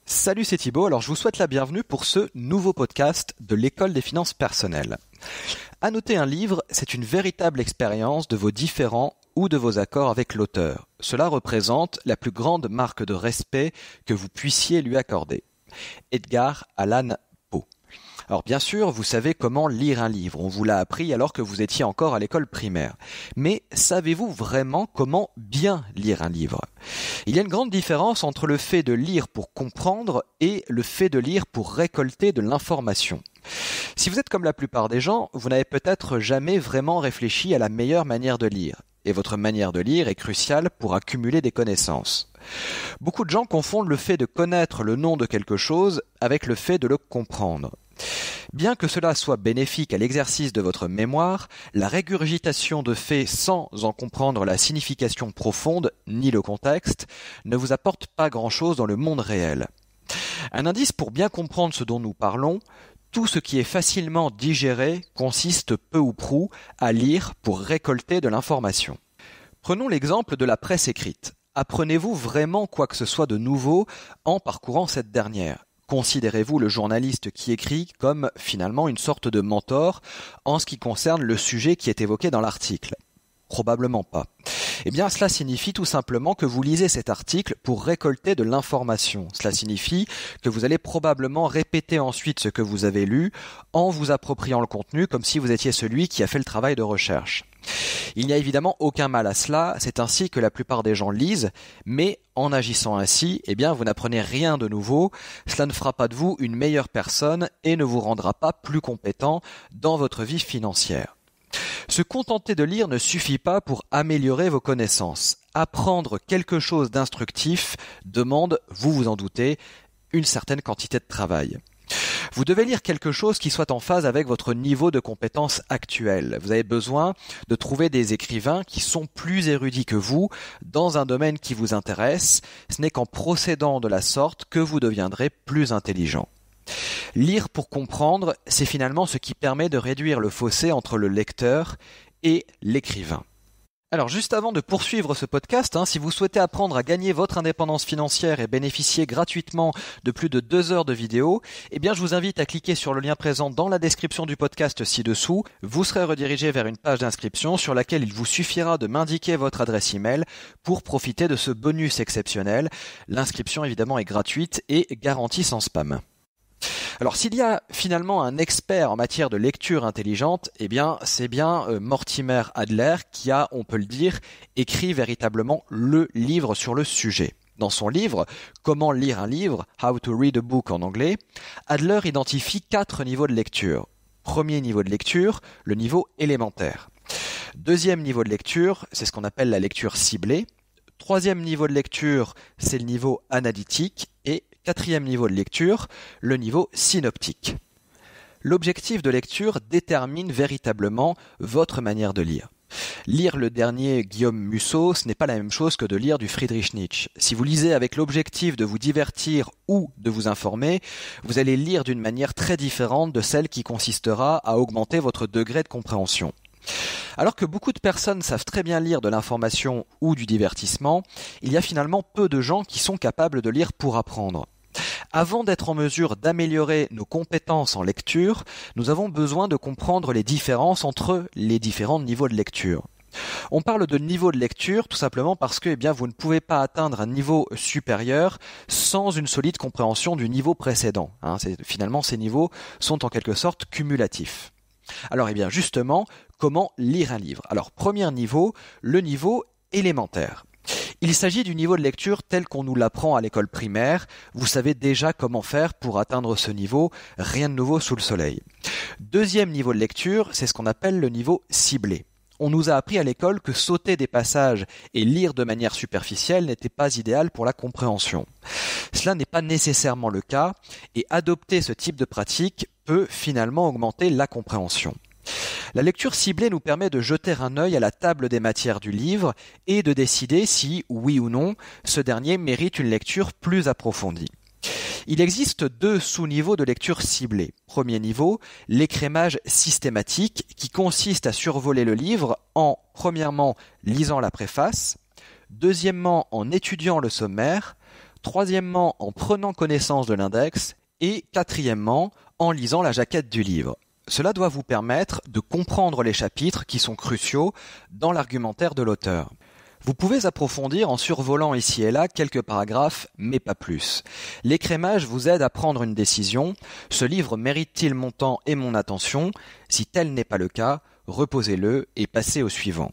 Salut, c'est Thibaut. Alors, je vous souhaite la bienvenue pour ce nouveau podcast de l'École des finances personnelles. Annoter un livre, c'est une véritable expérience de vos différends ou de vos accords avec l'auteur. Cela représente la plus grande marque de respect que vous puissiez lui accorder. Edgar Allan Poe. Alors bien sûr, vous savez comment lire un livre, on vous l'a appris alors que vous étiez encore à l'école primaire. Mais savez-vous vraiment comment bien lire un livre ? Il y a une grande différence entre le fait de lire pour comprendre et le fait de lire pour récolter de l'information. Si vous êtes comme la plupart des gens, vous n'avez peut-être jamais vraiment réfléchi à la meilleure manière de lire. Et votre manière de lire est cruciale pour accumuler des connaissances. Beaucoup de gens confondent le fait de connaître le nom de quelque chose avec le fait de le comprendre. Bien que cela soit bénéfique à l'exercice de votre mémoire, la régurgitation de faits sans en comprendre la signification profonde ni le contexte ne vous apporte pas grand-chose dans le monde réel. Un indice pour bien comprendre ce dont nous parlons, tout ce qui est facilement digéré consiste peu ou prou à lire pour récolter de l'information. Prenons l'exemple de la presse écrite. Apprenez-vous vraiment quoi que ce soit de nouveau en parcourant cette dernière ? Considérez-vous le journaliste qui écrit comme finalement une sorte de mentor en ce qui concerne le sujet qui est évoqué dans l'article ? Probablement pas. Eh bien, cela signifie tout simplement que vous lisez cet article pour récolter de l'information. Cela signifie que vous allez probablement répéter ensuite ce que vous avez lu en vous appropriant le contenu comme si vous étiez celui qui a fait le travail de recherche. Il n'y a évidemment aucun mal à cela, c'est ainsi que la plupart des gens lisent, mais en agissant ainsi, eh bien, vous n'apprenez rien de nouveau, cela ne fera pas de vous une meilleure personne et ne vous rendra pas plus compétent dans votre vie financière. Se contenter de lire ne suffit pas pour améliorer vos connaissances. Apprendre quelque chose d'instructif demande, vous vous en doutez, une certaine quantité de travail. Vous devez lire quelque chose qui soit en phase avec votre niveau de compétence actuel. Vous avez besoin de trouver des écrivains qui sont plus érudits que vous dans un domaine qui vous intéresse. Ce n'est qu'en procédant de la sorte que vous deviendrez plus intelligent. Lire pour comprendre, c'est finalement ce qui permet de réduire le fossé entre le lecteur et l'écrivain. Alors juste avant de poursuivre ce podcast, si vous souhaitez apprendre à gagner votre indépendance financière et bénéficier gratuitement de plus de 2 heures de vidéo, eh bien je vous invite à cliquer sur le lien présent dans la description du podcast ci-dessous. Vous serez redirigé vers une page d'inscription sur laquelle il vous suffira de m'indiquer votre adresse email pour profiter de ce bonus exceptionnel. L'inscription évidemment est gratuite et garantie sans spam. Alors s'il y a finalement un expert en matière de lecture intelligente, eh bien c'est bien Mortimer Adler qui a, on peut le dire, écrit véritablement le livre sur le sujet. Dans son livre « Comment lire un livre » (How to read a book en anglais), Adler identifie 4 niveaux de lecture. Premier niveau de lecture, le niveau élémentaire. Deuxième niveau de lecture, c'est ce qu'on appelle la lecture ciblée. Troisième niveau de lecture, c'est le niveau analytique. Et quatrième niveau de lecture, le niveau synoptique. L'objectif de lecture détermine véritablement votre manière de lire. Lire le dernier Guillaume Musso, ce n'est pas la même chose que de lire du Friedrich Nietzsche. Si vous lisez avec l'objectif de vous divertir ou de vous informer, vous allez lire d'une manière très différente de celle qui consistera à augmenter votre degré de compréhension. Alors que beaucoup de personnes savent très bien lire de l'information ou du divertissement, il y a finalement peu de gens qui sont capables de lire pour apprendre. Avant d'être en mesure d'améliorer nos compétences en lecture, nous avons besoin de comprendre les différences entre les différents niveaux de lecture. On parle de niveau de lecture tout simplement parce que vous ne pouvez pas atteindre un niveau supérieur sans une solide compréhension du niveau précédent. Finalement, ces niveaux sont en quelque sorte cumulatifs. Alors justement, comment lire un livre ? Alors premier niveau, le niveau élémentaire. Il s'agit du niveau de lecture tel qu'on nous l'apprend à l'école primaire. Vous savez déjà comment faire pour atteindre ce niveau, rien de nouveau sous le soleil. Deuxième niveau de lecture, c'est ce qu'on appelle le niveau ciblé. On nous a appris à l'école que sauter des passages et lire de manière superficielle n'était pas idéal pour la compréhension. Cela n'est pas nécessairement le cas et adopter ce type de pratique peut finalement augmenter la compréhension. La lecture ciblée nous permet de jeter un œil à la table des matières du livre et de décider si, oui ou non, ce dernier mérite une lecture plus approfondie. Il existe 2 sous-niveaux de lecture ciblée. Premier niveau, l'écrémage systématique qui consiste à survoler le livre en, premièrement, lisant la préface, deuxièmement, en étudiant le sommaire, Troisièmement, en prenant connaissance de l'index. Et quatrièmement, en lisant la jaquette du livre. Cela doit vous permettre de comprendre les chapitres qui sont cruciaux dans l'argumentaire de l'auteur. Vous pouvez approfondir en survolant ici et là quelques paragraphes, mais pas plus. L'écrémage vous aide à prendre une décision. Ce livre mérite-t-il mon temps et mon attention? Si tel n'est pas le cas, reposez-le et passez au suivant.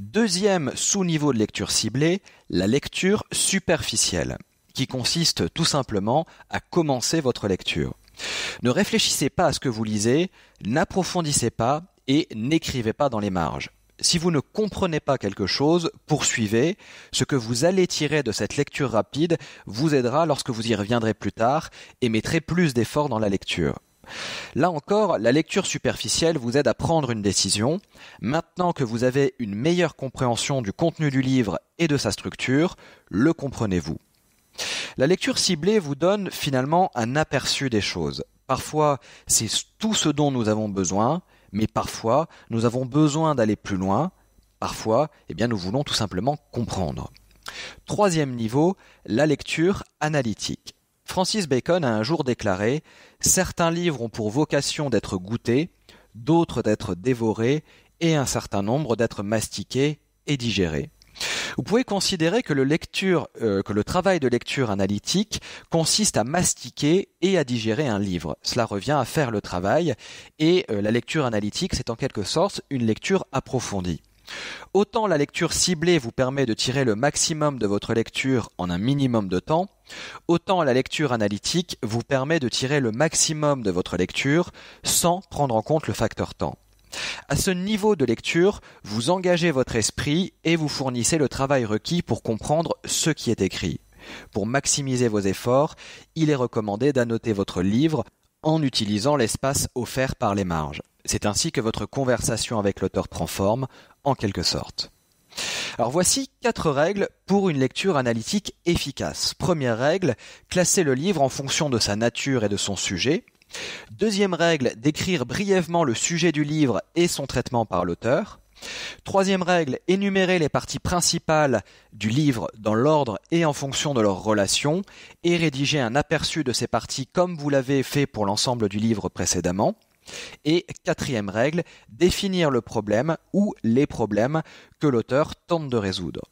Deuxième sous-niveau de lecture ciblée, la lecture superficielle, qui consiste tout simplement à commencer votre lecture. Ne réfléchissez pas à ce que vous lisez, n'approfondissez pas et n'écrivez pas dans les marges. Si vous ne comprenez pas quelque chose, poursuivez. Ce que vous allez tirer de cette lecture rapide vous aidera lorsque vous y reviendrez plus tard et mettrez plus d'efforts dans la lecture. Là encore, la lecture superficielle vous aide à prendre une décision. Maintenant que vous avez une meilleure compréhension du contenu du livre et de sa structure, le comprenez-vous. La lecture ciblée vous donne finalement un aperçu des choses. Parfois, c'est tout ce dont nous avons besoin, mais parfois, nous avons besoin d'aller plus loin. Parfois, nous voulons tout simplement comprendre. Troisième niveau, la lecture analytique. Francis Bacon a un jour déclaré « Certains livres ont pour vocation d'être goûtés, d'autres d'être dévorés, et un certain nombre d'être mastiqués et digérés. » Vous pouvez considérer que le travail de lecture analytique consiste à mastiquer et à digérer un livre. Cela revient à faire le travail et la lecture analytique, c'est en quelque sorte une lecture approfondie. Autant la lecture ciblée vous permet de tirer le maximum de votre lecture en un minimum de temps, autant la lecture analytique vous permet de tirer le maximum de votre lecture sans prendre en compte le facteur temps. À ce niveau de lecture, vous engagez votre esprit et vous fournissez le travail requis pour comprendre ce qui est écrit. Pour maximiser vos efforts, il est recommandé d'annoter votre livre en utilisant l'espace offert par les marges. C'est ainsi que votre conversation avec l'auteur prend forme, en quelque sorte. Alors voici 4 règles pour une lecture analytique efficace. Première règle, classer le livre en fonction de sa nature et de son sujet. Deuxième règle, décrire brièvement le sujet du livre et son traitement par l'auteur. Troisième règle, énumérer les parties principales du livre dans l'ordre et en fonction de leurs relations et rédiger un aperçu de ces parties comme vous l'avez fait pour l'ensemble du livre précédemment. Et quatrième règle, définir le problème ou les problèmes que l'auteur tente de résoudre.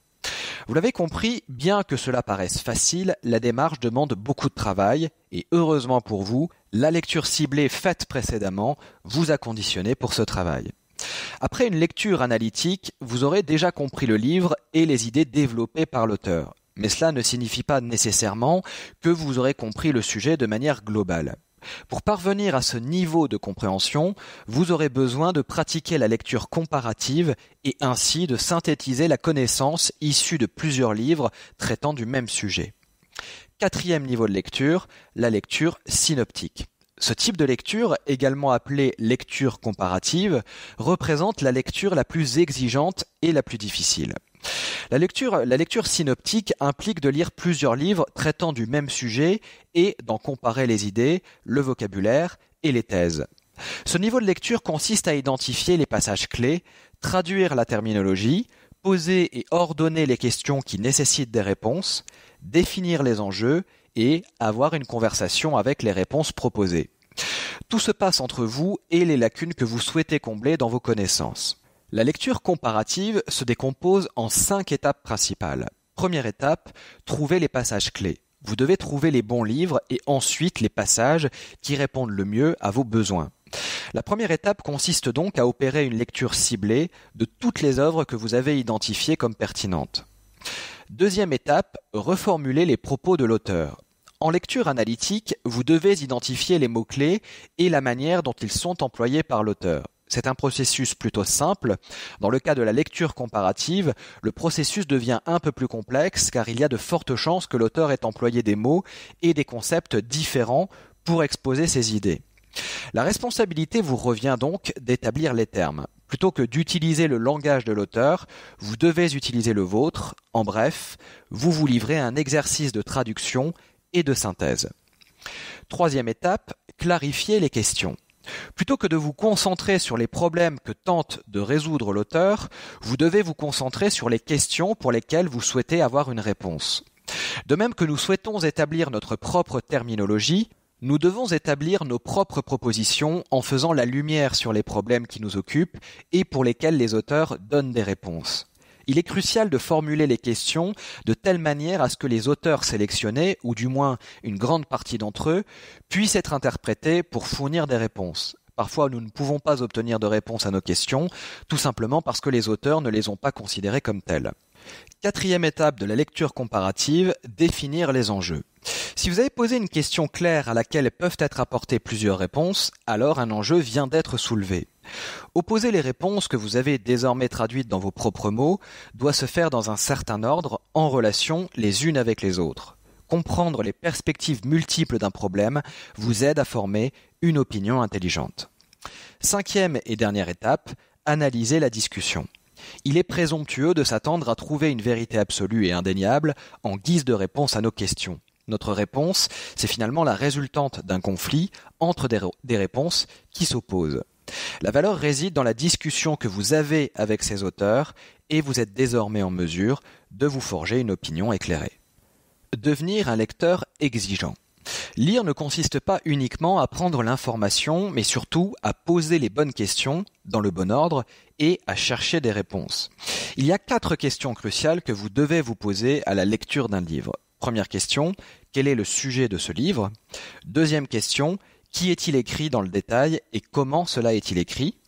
Vous l'avez compris, bien que cela paraisse facile, la démarche demande beaucoup de travail et heureusement pour vous, la lecture ciblée faite précédemment vous a conditionné pour ce travail. Après une lecture analytique, vous aurez déjà compris le livre et les idées développées par l'auteur. Mais cela ne signifie pas nécessairement que vous aurez compris le sujet de manière globale. Pour parvenir à ce niveau de compréhension, vous aurez besoin de pratiquer la lecture comparative et ainsi de synthétiser la connaissance issue de plusieurs livres traitant du même sujet. Quatrième niveau de lecture, la lecture synoptique. Ce type de lecture, également appelée lecture comparative, représente la lecture la plus exigeante et la plus difficile. La lecture synoptique implique de lire plusieurs livres traitant du même sujet et d'en comparer les idées, le vocabulaire et les thèses. Ce niveau de lecture consiste à identifier les passages clés, traduire la terminologie, poser et ordonner les questions qui nécessitent des réponses, définir les enjeux et avoir une conversation avec les réponses proposées. Tout se passe entre vous et les lacunes que vous souhaitez combler dans vos connaissances. La lecture comparative se décompose en 5 étapes principales. Première étape, trouver les passages clés. Vous devez trouver les bons livres et ensuite les passages qui répondent le mieux à vos besoins. La première étape consiste donc à opérer une lecture ciblée de toutes les œuvres que vous avez identifiées comme pertinentes. Deuxième étape, reformuler les propos de l'auteur. En lecture analytique, vous devez identifier les mots-clés et la manière dont ils sont employés par l'auteur. C'est un processus plutôt simple. Dans le cas de la lecture comparative, le processus devient un peu plus complexe car il y a de fortes chances que l'auteur ait employé des mots et des concepts différents pour exposer ses idées. La responsabilité vous revient donc d'établir les termes. Plutôt que d'utiliser le langage de l'auteur, vous devez utiliser le vôtre. En bref, vous vous livrez à un exercice de traduction et de synthèse. Troisième étape, clarifier les questions. Plutôt que de vous concentrer sur les problèmes que tente de résoudre l'auteur, vous devez vous concentrer sur les questions pour lesquelles vous souhaitez avoir une réponse. De même que nous souhaitons établir notre propre terminologie, nous devons établir nos propres propositions en faisant la lumière sur les problèmes qui nous occupent et pour lesquels les auteurs donnent des réponses. Il est crucial de formuler les questions de telle manière à ce que les auteurs sélectionnés, ou du moins une grande partie d'entre eux, puissent être interprétés pour fournir des réponses. Parfois, nous ne pouvons pas obtenir de réponse à nos questions, tout simplement parce que les auteurs ne les ont pas considérées comme telles. Quatrième étape de la lecture comparative, définir les enjeux. Si vous avez posé une question claire à laquelle peuvent être apportées plusieurs réponses, alors un enjeu vient d'être soulevé. Opposer les réponses que vous avez désormais traduites dans vos propres mots doit se faire dans un certain ordre, en relation les unes avec les autres. Comprendre les perspectives multiples d'un problème vous aide à former une opinion intelligente. Cinquième et dernière étape, analyser la discussion. Il est présomptueux de s'attendre à trouver une vérité absolue et indéniable en guise de réponse à nos questions. Notre réponse, c'est finalement la résultante d'un conflit entre des réponses qui s'opposent. La valeur réside dans la discussion que vous avez avec ces auteurs et vous êtes désormais en mesure de vous forger une opinion éclairée. Devenir un lecteur exigeant. Lire ne consiste pas uniquement à prendre l'information, mais surtout à poser les bonnes questions dans le bon ordre et à chercher des réponses. Il y a 4 questions cruciales que vous devez vous poser à la lecture d'un livre. Première question, quel est le sujet de ce livre? Deuxième question, qui est-il écrit dans le détail et comment cela est-il écrit?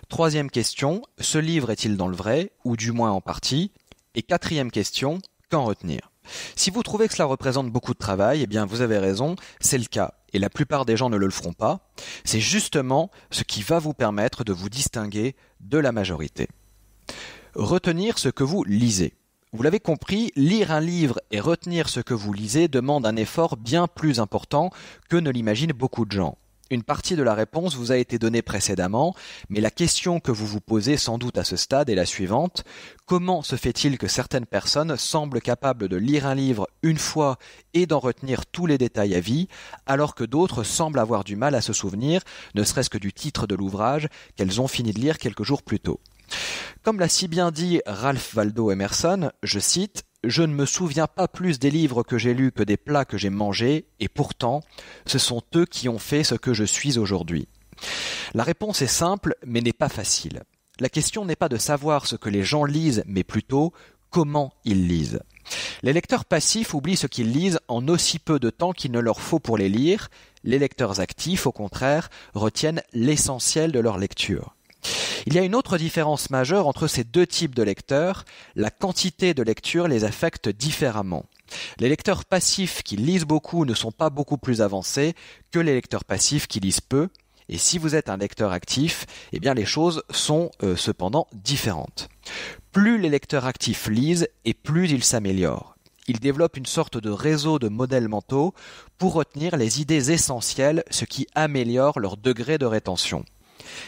Troisième question, ce livre est-il dans le vrai ou du moins en partie? Et quatrième question, qu'en retenir? Si vous trouvez que cela représente beaucoup de travail, eh bien vous avez raison, c'est le cas. Et la plupart des gens ne le feront pas. C'est justement ce qui va vous permettre de vous distinguer de la majorité. Retenir ce que vous lisez. Vous l'avez compris, lire un livre et retenir ce que vous lisez demande un effort bien plus important que ne l'imaginent beaucoup de gens. Une partie de la réponse vous a été donnée précédemment, mais la question que vous vous posez sans doute à ce stade est la suivante. Comment se fait-il que certaines personnes semblent capables de lire un livre une fois et d'en retenir tous les détails à vie, alors que d'autres semblent avoir du mal à se souvenir, ne serait-ce que du titre de l'ouvrage qu'elles ont fini de lire quelques jours plus tôt? Comme l'a si bien dit Ralph Waldo Emerson, je cite, « Je ne me souviens pas plus des livres que j'ai lus que des plats que j'ai mangés, et pourtant, ce sont eux qui ont fait ce que je suis aujourd'hui. » La réponse est simple, mais n'est pas facile. La question n'est pas de savoir ce que les gens lisent, mais plutôt comment ils lisent. Les lecteurs passifs oublient ce qu'ils lisent en aussi peu de temps qu'il ne leur faut pour les lire. Les lecteurs actifs, au contraire, retiennent l'essentiel de leur lecture. Il y a une autre différence majeure entre ces deux types de lecteurs. La quantité de lecture les affecte différemment. Les lecteurs passifs qui lisent beaucoup ne sont pas beaucoup plus avancés que les lecteurs passifs qui lisent peu. Et si vous êtes un lecteur actif, eh bien les choses sont cependant différentes. Plus les lecteurs actifs lisent et plus ils s'améliorent. Ils développent une sorte de réseau de modèles mentaux pour retenir les idées essentielles, ce qui améliore leur degré de rétention.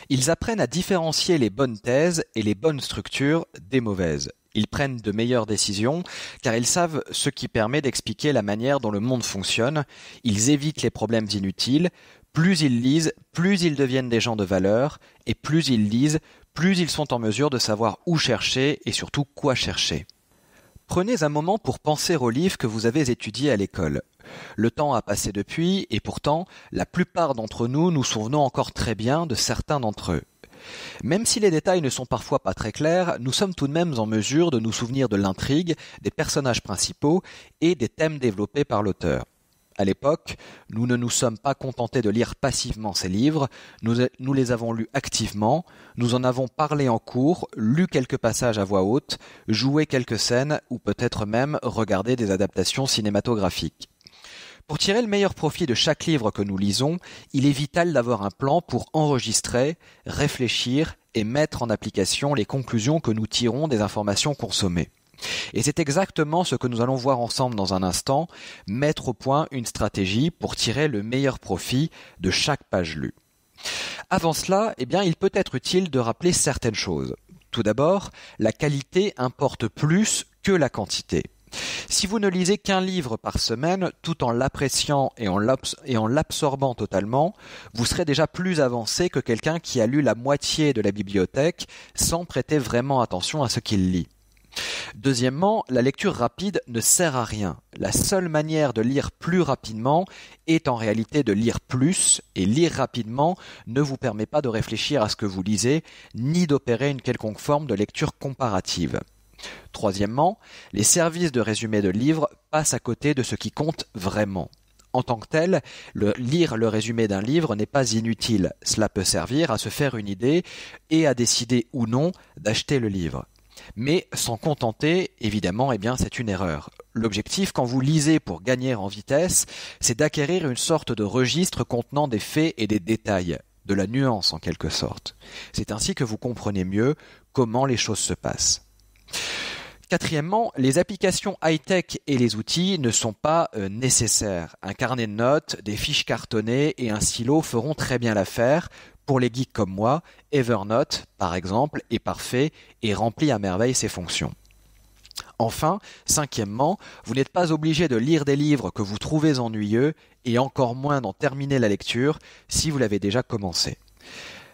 Ils apprennent à différencier les bonnes thèses et les bonnes structures des mauvaises. Ils prennent de meilleures décisions car ils savent ce qui permet d'expliquer la manière dont le monde fonctionne. Ils évitent les problèmes inutiles. Plus ils lisent, plus ils deviennent des gens de valeur. Et plus ils lisent, plus ils sont en mesure de savoir où chercher et surtout quoi chercher. Prenez un moment pour penser aux livres que vous avez étudiés à l'école. Le temps a passé depuis, et pourtant, la plupart d'entre nous nous souvenons encore très bien de certains d'entre eux. Même si les détails ne sont parfois pas très clairs, nous sommes tout de même en mesure de nous souvenir de l'intrigue, des personnages principaux et des thèmes développés par l'auteur. À l'époque, nous ne nous sommes pas contentés de lire passivement ces livres, nous les avons lus activement, nous en avons parlé en cours, lu quelques passages à voix haute, joué quelques scènes ou peut-être même regardé des adaptations cinématographiques. Pour tirer le meilleur profit de chaque livre que nous lisons, il est vital d'avoir un plan pour enregistrer, réfléchir et mettre en application les conclusions que nous tirons des informations consommées. Et c'est exactement ce que nous allons voir ensemble dans un instant, mettre au point une stratégie pour tirer le meilleur profit de chaque page lue. Avant cela, il peut être utile de rappeler certaines choses. Tout d'abord, la qualité importe plus que la quantité. Si vous ne lisez qu'un livre par semaine, tout en l'appréciant et en l'absorbant totalement, vous serez déjà plus avancé que quelqu'un qui a lu la moitié de la bibliothèque sans prêter vraiment attention à ce qu'il lit. Deuxièmement, la lecture rapide ne sert à rien. La seule manière de lire plus rapidement est en réalité de lire plus, et lire rapidement ne vous permet pas de réfléchir à ce que vous lisez, ni d'opérer une quelconque forme de lecture comparative. Troisièmement, les services de résumé de livres passent à côté de ce qui compte vraiment. En tant que tel, lire le résumé d'un livre n'est pas inutile. Cela peut servir à se faire une idée et à décider ou non d'acheter le livre. Mais s'en contenter, évidemment, c'est une erreur. L'objectif, quand vous lisez pour gagner en vitesse, c'est d'acquérir une sorte de registre contenant des faits et des détails, de la nuance en quelque sorte. C'est ainsi que vous comprenez mieux comment les choses se passent. Quatrièmement, les applications high-tech et les outils ne sont pas nécessaires. Un carnet de notes, des fiches cartonnées et un stylo feront très bien l'affaire. Pour les geeks comme moi, Evernote, par exemple, est parfait et remplit à merveille ses fonctions. Enfin, cinquièmement, vous n'êtes pas obligé de lire des livres que vous trouvez ennuyeux et encore moins d'en terminer la lecture si vous l'avez déjà commencé.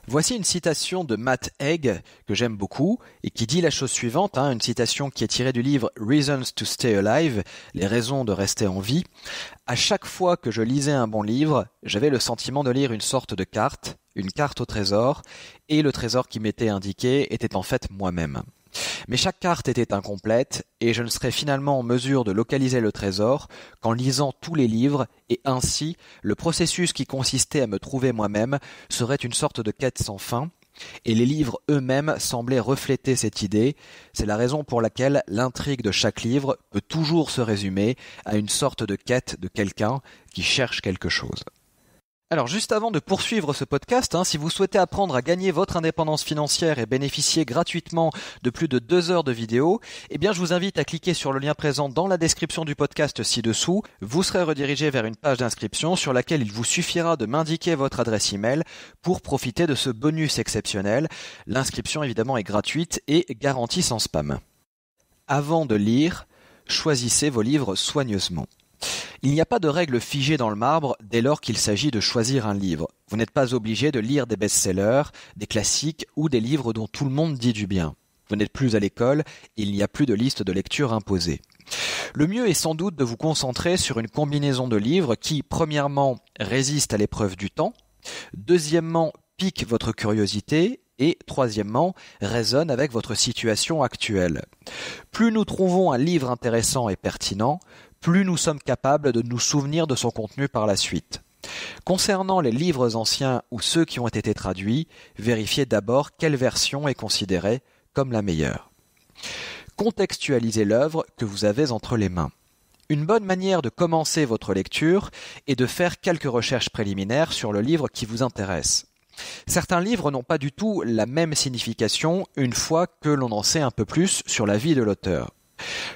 Voici une citation de Matt Haig que j'aime beaucoup et qui dit la chose suivante, une citation qui est tirée du livre Reasons to Stay Alive, les raisons de rester en vie. À chaque fois que je lisais un bon livre, j'avais le sentiment de lire une sorte de carte, une carte au trésor, et le trésor qui m'était indiqué était en fait moi-même. Mais chaque carte était incomplète et je ne serais finalement en mesure de localiser le trésor qu'en lisant tous les livres et ainsi le processus qui consistait à me trouver moi-même serait une sorte de quête sans fin et les livres eux-mêmes semblaient refléter cette idée. C'est la raison pour laquelle l'intrigue de chaque livre peut toujours se résumer à une sorte de quête de quelqu'un qui cherche quelque chose. Alors juste avant de poursuivre ce podcast, si vous souhaitez apprendre à gagner votre indépendance financière et bénéficier gratuitement de plus de 2 heures de vidéos, je vous invite à cliquer sur le lien présent dans la description du podcast ci-dessous. Vous serez redirigé vers une page d'inscription sur laquelle il vous suffira de m'indiquer votre adresse email pour profiter de ce bonus exceptionnel. L'inscription évidemment est gratuite et garantie sans spam. Avant de lire, choisissez vos livres soigneusement. Il n'y a pas de règle figée dans le marbre dès lors qu'il s'agit de choisir un livre. Vous n'êtes pas obligé de lire des best-sellers, des classiques ou des livres dont tout le monde dit du bien. Vous n'êtes plus à l'école, il n'y a plus de liste de lecture imposée. Le mieux est sans doute de vous concentrer sur une combinaison de livres qui, premièrement, résistent à l'épreuve du temps, deuxièmement, piquent votre curiosité et, troisièmement, résonnent avec votre situation actuelle. Plus nous trouvons un livre intéressant et pertinent, plus nous sommes capables de nous souvenir de son contenu par la suite. Concernant les livres anciens ou ceux qui ont été traduits, vérifiez d'abord quelle version est considérée comme la meilleure. Contextualisez l'œuvre que vous avez entre les mains. Une bonne manière de commencer votre lecture est de faire quelques recherches préliminaires sur le livre qui vous intéresse. Certains livres n'ont pas du tout la même signification une fois que l'on en sait un peu plus sur la vie de l'auteur.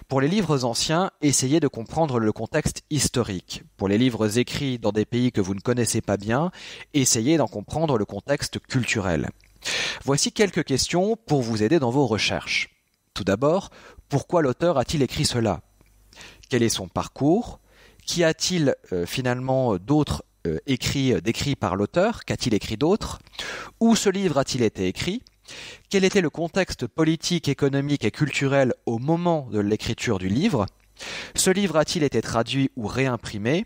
Pour les livres anciens, essayez de comprendre le contexte historique. Pour les livres écrits dans des pays que vous ne connaissez pas bien, essayez d'en comprendre le contexte culturel. Voici quelques questions pour vous aider dans vos recherches. Tout d'abord, pourquoi l'auteur a-t-il écrit cela ? Quel est son parcours ? Qu'y a-t-il finalement d'autres décrits par l'auteur ? Qu'a-t-il écrit d'autre ? Où ce livre a-t-il été écrit ? Quel était le contexte politique, économique et culturel au moment de l'écriture du livre ? Ce livre a-t-il été traduit ou réimprimé ?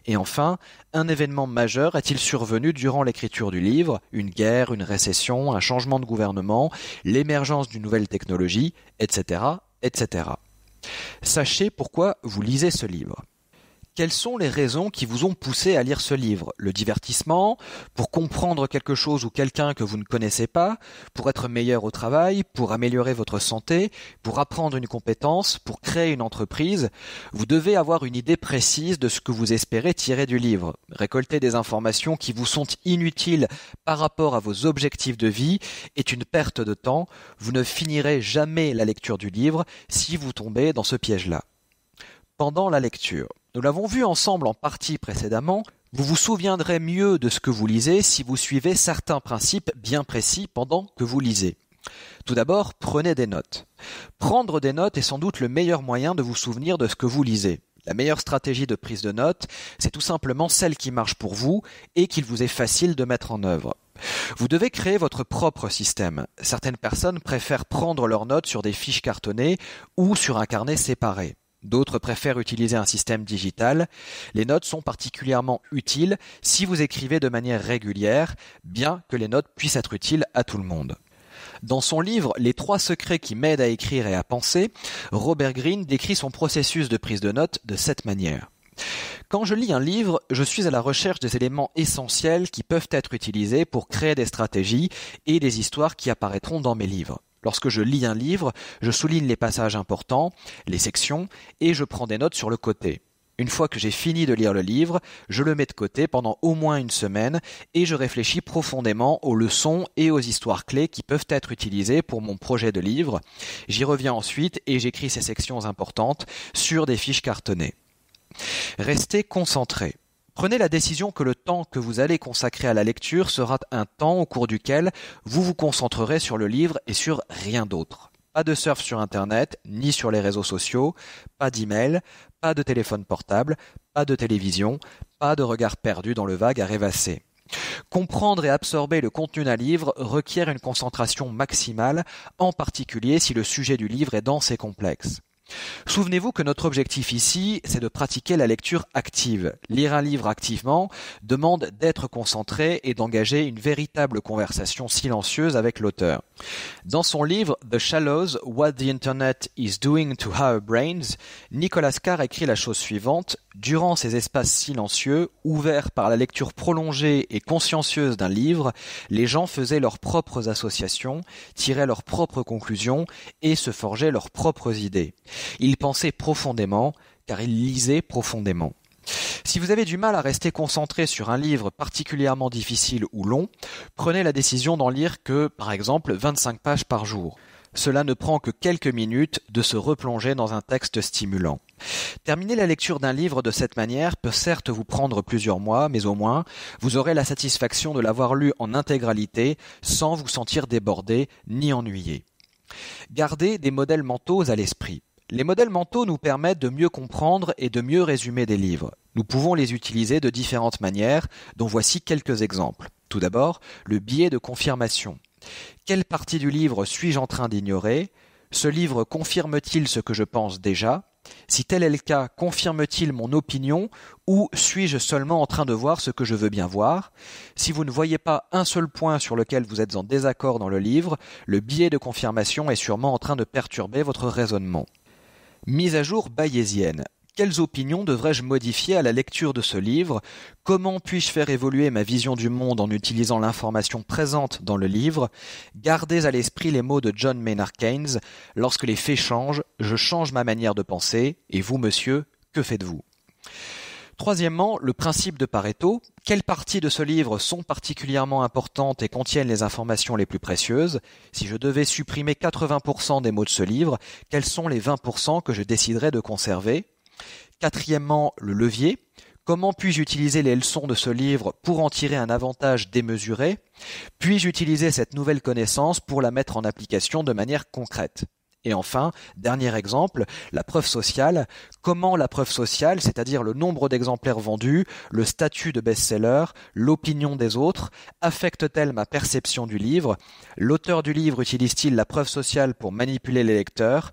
Et enfin, un événement majeur est-il survenu durant l'écriture du livre ? Une guerre, une récession, un changement de gouvernement, l'émergence d'une nouvelle technologie, etc., etc. Sachez pourquoi vous lisez ce livre. Quelles sont les raisons qui vous ont poussé à lire ce livre ? Le divertissement, pour comprendre quelque chose ou quelqu'un que vous ne connaissez pas, pour être meilleur au travail, pour améliorer votre santé, pour apprendre une compétence, pour créer une entreprise. Vous devez avoir une idée précise de ce que vous espérez tirer du livre. Récolter des informations qui vous sont inutiles par rapport à vos objectifs de vie est une perte de temps. Vous ne finirez jamais la lecture du livre si vous tombez dans ce piège-là. Pendant la lecture. Nous l'avons vu ensemble en partie précédemment, vous vous souviendrez mieux de ce que vous lisez si vous suivez certains principes bien précis pendant que vous lisez. Tout d'abord, prenez des notes. Prendre des notes est sans doute le meilleur moyen de vous souvenir de ce que vous lisez. La meilleure stratégie de prise de notes, c'est tout simplement celle qui marche pour vous et qu'il vous est facile de mettre en œuvre. Vous devez créer votre propre système. Certaines personnes préfèrent prendre leurs notes sur des fiches cartonnées ou sur un carnet séparé. D'autres préfèrent utiliser un système digital. Les notes sont particulièrement utiles si vous écrivez de manière régulière, bien que les notes puissent être utiles à tout le monde. Dans son livre « Les 3 secrets qui m'aident à écrire et à penser », Robert Greene décrit son processus de prise de notes de cette manière. Quand je lis un livre, je suis à la recherche des éléments essentiels qui peuvent être utilisés pour créer des stratégies et des histoires qui apparaîtront dans mes livres. Lorsque je lis un livre, je souligne les passages importants, les sections, et je prends des notes sur le côté. Une fois que j'ai fini de lire le livre, je le mets de côté pendant au moins une semaine et je réfléchis profondément aux leçons et aux histoires clés qui peuvent être utilisées pour mon projet de livre. J'y reviens ensuite et j'écris ces sections importantes sur des fiches cartonnées. Restez concentré. Prenez la décision que le temps que vous allez consacrer à la lecture sera un temps au cours duquel vous vous concentrerez sur le livre et sur rien d'autre. Pas de surf sur Internet, ni sur les réseaux sociaux, pas d'email, pas de téléphone portable, pas de télévision, pas de regard perdu dans le vague à rêvasser. Comprendre et absorber le contenu d'un livre requiert une concentration maximale, en particulier si le sujet du livre est dense et complexe. Souvenez-vous que notre objectif ici, c'est de pratiquer la lecture active. Lire un livre activement demande d'être concentré et d'engager une véritable conversation silencieuse avec l'auteur. Dans son livre « The Shallows, What the Internet is Doing to Our Brains », Nicholas Carr écrit la chose suivante. Durant ces espaces silencieux, ouverts par la lecture prolongée et consciencieuse d'un livre, les gens faisaient leurs propres associations, tiraient leurs propres conclusions et se forgeaient leurs propres idées. Ils pensaient profondément, car ils lisaient profondément. Si vous avez du mal à rester concentré sur un livre particulièrement difficile ou long, prenez la décision d'en lire que, par exemple, 25 pages par jour. Cela ne prend que quelques minutes de se replonger dans un texte stimulant. Terminer la lecture d'un livre de cette manière peut certes vous prendre plusieurs mois, mais au moins, vous aurez la satisfaction de l'avoir lu en intégralité sans vous sentir débordé ni ennuyé. Gardez des modèles mentaux à l'esprit. Les modèles mentaux nous permettent de mieux comprendre et de mieux résumer des livres. Nous pouvons les utiliser de différentes manières, dont voici quelques exemples. Tout d'abord, le biais de confirmation. Quelle partie du livre suis-je en train d'ignorer? Ce livre confirme-t-il ce que je pense déjà? Si tel est le cas, confirme-t-il mon opinion ou suis-je seulement en train de voir ce que je veux bien voir? Si vous ne voyez pas un seul point sur lequel vous êtes en désaccord dans le livre, le biais de confirmation est sûrement en train de perturber votre raisonnement. Mise à jour bayésienne. Quelles opinions devrais-je modifier à la lecture de ce livre? Comment puis-je faire évoluer ma vision du monde en utilisant l'information présente dans le livre? Gardez à l'esprit les mots de John Maynard Keynes. Lorsque les faits changent, je change ma manière de penser. Et vous, monsieur, que faites-vous? Troisièmement, le principe de Pareto. Quelles parties de ce livre sont particulièrement importantes et contiennent les informations les plus précieuses? Si je devais supprimer 80% des mots de ce livre, quels sont les 20% que je déciderais de conserver? Quatrièmement, le levier. Comment puis-je utiliser les leçons de ce livre pour en tirer un avantage démesuré? Puis-je utiliser cette nouvelle connaissance pour la mettre en application de manière concrète? Et enfin, dernier exemple, la preuve sociale. Comment la preuve sociale, c'est-à-dire le nombre d'exemplaires vendus, le statut de best-seller, l'opinion des autres, affecte-t-elle ma perception du livre? L'auteur du livre utilise-t-il la preuve sociale pour manipuler les lecteurs?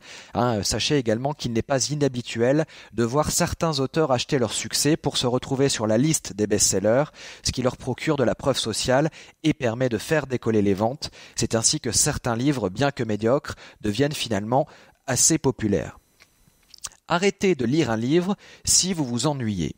Sachez également qu'il n'est pas inhabituel de voir certains auteurs acheter leur succès pour se retrouver sur la liste des best-sellers, ce qui leur procure de la preuve sociale et permet de faire décoller les ventes. C'est ainsi que certains livres, bien que médiocres, deviennent finalement assez populaire. Arrêtez de lire un livre si vous vous ennuyez.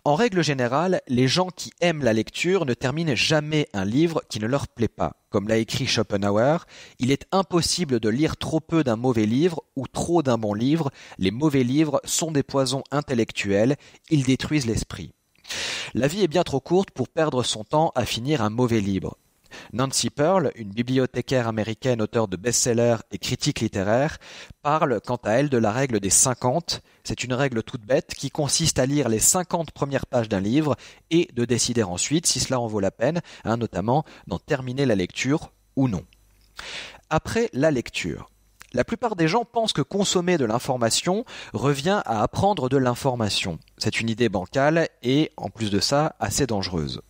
En règle générale, les gens qui aiment la lecture ne terminent jamais un livre qui ne leur plaît pas. Comme l'a écrit Schopenhauer, il est impossible de lire trop peu d'un mauvais livre ou trop d'un bon livre. Les mauvais livres sont des poisons intellectuels, ils détruisent l'esprit. La vie est bien trop courte pour perdre son temps à finir un mauvais livre. Nancy Pearl, une bibliothécaire américaine, auteure de best-sellers et critique littéraire, parle quant à elle de la règle des 50. C'est une règle toute bête qui consiste à lire les 50 premières pages d'un livre et de décider ensuite si cela en vaut la peine, notamment d'en terminer la lecture ou non. Après la lecture. La plupart des gens pensent que consommer de l'information revient à apprendre de l'information. C'est une idée bancale et, en plus de ça, assez dangereuse.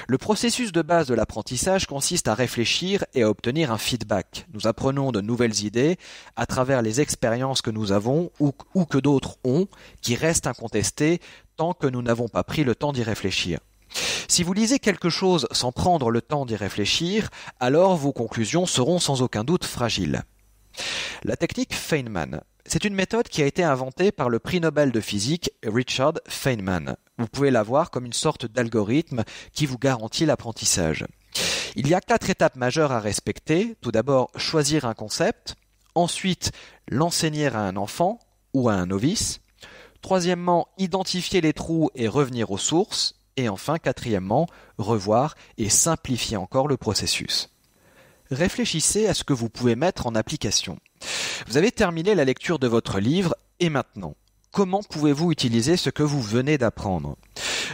Le processus de base de l'apprentissage consiste à réfléchir et à obtenir un feedback. Nous apprenons de nouvelles idées à travers les expériences que nous avons ou que d'autres ont, qui restent incontestées tant que nous n'avons pas pris le temps d'y réfléchir. Si vous lisez quelque chose sans prendre le temps d'y réfléchir, alors vos conclusions seront sans aucun doute fragiles. La technique Feynman. C'est une méthode qui a été inventée par le prix Nobel de physique Richard Feynman. Vous pouvez la voir comme une sorte d'algorithme qui vous garantit l'apprentissage. Il y a 4 étapes majeures à respecter. Tout d'abord, choisir un concept. Ensuite, l'enseigner à un enfant ou à un novice. Troisièmement, identifier les trous et revenir aux sources. Et enfin, quatrièmement, revoir et simplifier encore le processus. Réfléchissez à ce que vous pouvez mettre en application. Vous avez terminé la lecture de votre livre, et maintenant, comment pouvez-vous utiliser ce que vous venez d'apprendre ?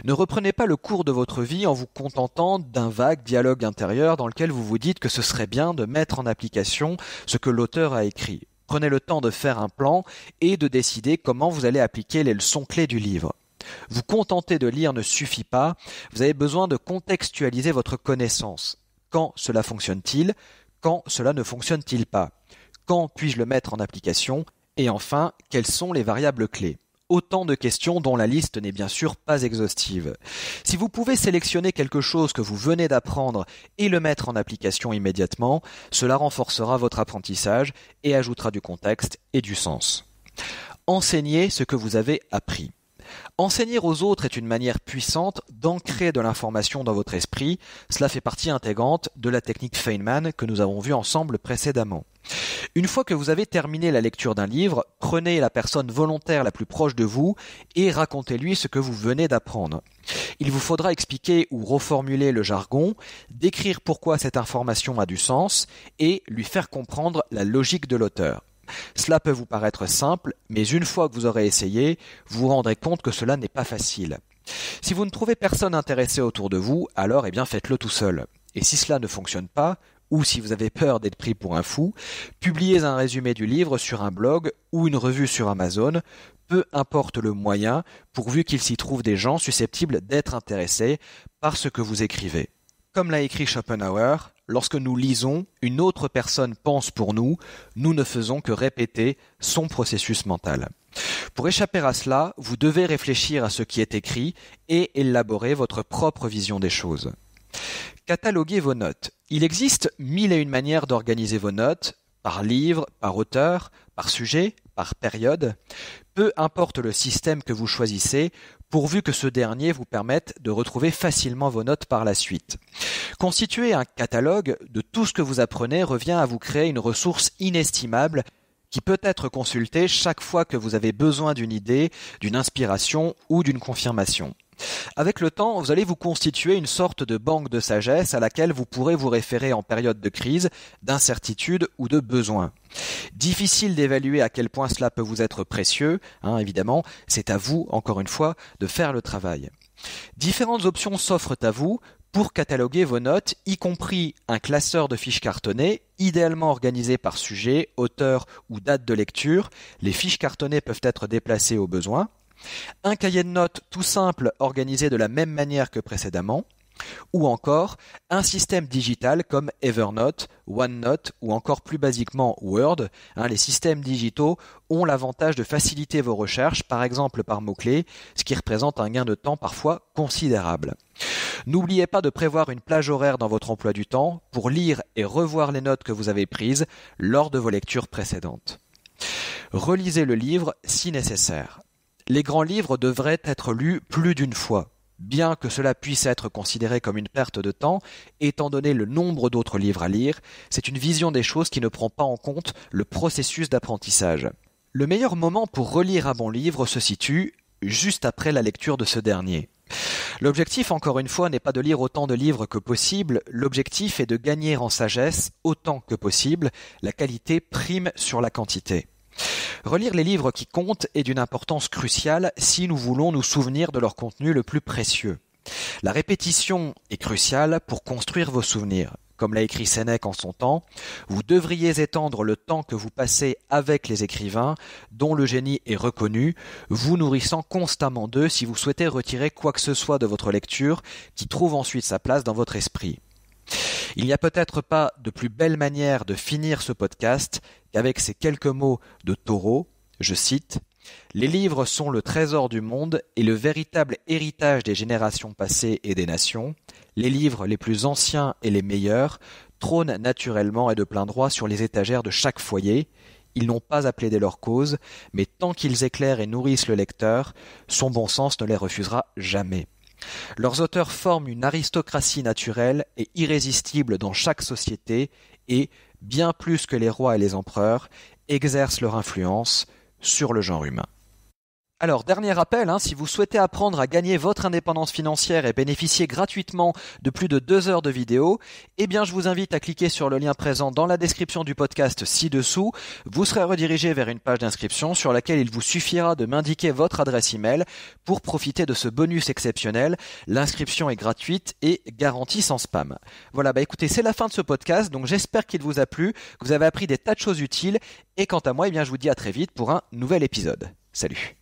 Ne reprenez pas le cours de votre vie en vous contentant d'un vague dialogue intérieur dans lequel vous vous dites que ce serait bien de mettre en application ce que l'auteur a écrit. Prenez le temps de faire un plan et de décider comment vous allez appliquer les leçons clés du livre. Vous contenter de lire ne suffit pas, vous avez besoin de contextualiser votre connaissance. Quand cela fonctionne-t-il ? Quand cela ne fonctionne-t-il pas ? Quand puis-je le mettre en application ? Et enfin, quelles sont les variables clés ? Autant de questions dont la liste n'est bien sûr pas exhaustive. Si vous pouvez sélectionner quelque chose que vous venez d'apprendre et le mettre en application immédiatement, cela renforcera votre apprentissage et ajoutera du contexte et du sens. Enseignez ce que vous avez appris. Enseigner aux autres est une manière puissante d'ancrer de l'information dans votre esprit. Cela fait partie intégrante de la technique Feynman que nous avons vue ensemble précédemment. Une fois que vous avez terminé la lecture d'un livre, prenez la personne volontaire la plus proche de vous et racontez-lui ce que vous venez d'apprendre. Il vous faudra expliquer ou reformuler le jargon, décrire pourquoi cette information a du sens et lui faire comprendre la logique de l'auteur. Cela peut vous paraître simple, mais une fois que vous aurez essayé, vous vous rendrez compte que cela n'est pas facile. Si vous ne trouvez personne intéressé autour de vous, alors faites-le tout seul. Et si cela ne fonctionne pas, ou si vous avez peur d'être pris pour un fou, publiez un résumé du livre sur un blog ou une revue sur Amazon, peu importe le moyen, pourvu qu'il s'y trouve des gens susceptibles d'être intéressés par ce que vous écrivez. Comme l'a écrit Schopenhauer, lorsque nous lisons, une autre personne pense pour nous, nous ne faisons que répéter son processus mental. Pour échapper à cela, vous devez réfléchir à ce qui est écrit et élaborer votre propre vision des choses. Cataloguez vos notes. Il existe 1001 manières d'organiser vos notes, par livre, par auteur, par sujet, par période. Peu importe le système que vous choisissez, pourvu que ce dernier vous permette de retrouver facilement vos notes par la suite. Constituer un catalogue de tout ce que vous apprenez revient à vous créer une ressource inestimable qui peut être consultée chaque fois que vous avez besoin d'une idée, d'une inspiration ou d'une confirmation. Avec le temps, vous allez vous constituer une sorte de banque de sagesse à laquelle vous pourrez vous référer en période de crise, d'incertitude ou de besoin. Difficile d'évaluer à quel point cela peut vous être précieux, évidemment, c'est à vous, encore une fois, de faire le travail. Différentes options s'offrent à vous pour cataloguer vos notes, y compris un classeur de fiches cartonnées, idéalement organisé par sujet, auteur ou date de lecture. Les fiches cartonnées peuvent être déplacées au besoin. Un cahier de notes tout simple organisé de la même manière que précédemment, ou encore un système digital comme Evernote, OneNote ou encore plus basiquement Word. Les systèmes digitaux ont l'avantage de faciliter vos recherches, par exemple par mots-clés, ce qui représente un gain de temps parfois considérable. N'oubliez pas de prévoir une plage horaire dans votre emploi du temps pour lire et revoir les notes que vous avez prises lors de vos lectures précédentes. Relisez le livre si nécessaire. Les grands livres devraient être lus plus d'une fois, bien que cela puisse être considéré comme une perte de temps, étant donné le nombre d'autres livres à lire, c'est une vision des choses qui ne prend pas en compte le processus d'apprentissage. Le meilleur moment pour relire un bon livre se situe juste après la lecture de ce dernier. L'objectif, encore une fois, n'est pas de lire autant de livres que possible, l'objectif est de gagner en sagesse autant que possible, la qualité prime sur la quantité. Relire les livres qui comptent est d'une importance cruciale si nous voulons nous souvenir de leur contenu le plus précieux. La répétition est cruciale pour construire vos souvenirs. comme l'a écrit Sénèque en son temps, vous devriez étendre le temps que vous passez avec les écrivains, dont le génie est reconnu, vous nourrissant constamment d'eux si vous souhaitez retirer quoi que ce soit de votre lecture qui trouve ensuite sa place dans votre esprit. Il n'y a peut-être pas de plus belle manière de finir ce podcast qu'avec ces quelques mots de Thoreau, je cite « Les livres sont le trésor du monde et le véritable héritage des générations passées et des nations. Les livres les plus anciens et les meilleurs trônent naturellement et de plein droit sur les étagères de chaque foyer. Ils n'ont pas à plaider leur cause, mais tant qu'ils éclairent et nourrissent le lecteur, son bon sens ne les refusera jamais. Leurs auteurs forment une aristocratie naturelle et irrésistible dans chaque société et, bien plus que les rois et les empereurs, exercent leur influence sur le genre humain. » Alors, dernier rappel, si vous souhaitez apprendre à gagner votre indépendance financière et bénéficier gratuitement de plus de 2 heures de vidéo, je vous invite à cliquer sur le lien présent dans la description du podcast ci-dessous. Vous serez redirigé vers une page d'inscription sur laquelle il vous suffira de m'indiquer votre adresse email pour profiter de ce bonus exceptionnel. L'inscription est gratuite et garantie sans spam. Voilà, écoutez, c'est la fin de ce podcast, donc j'espère qu'il vous a plu, que vous avez appris des tas de choses utiles, et quant à moi, je vous dis à très vite pour un nouvel épisode. Salut!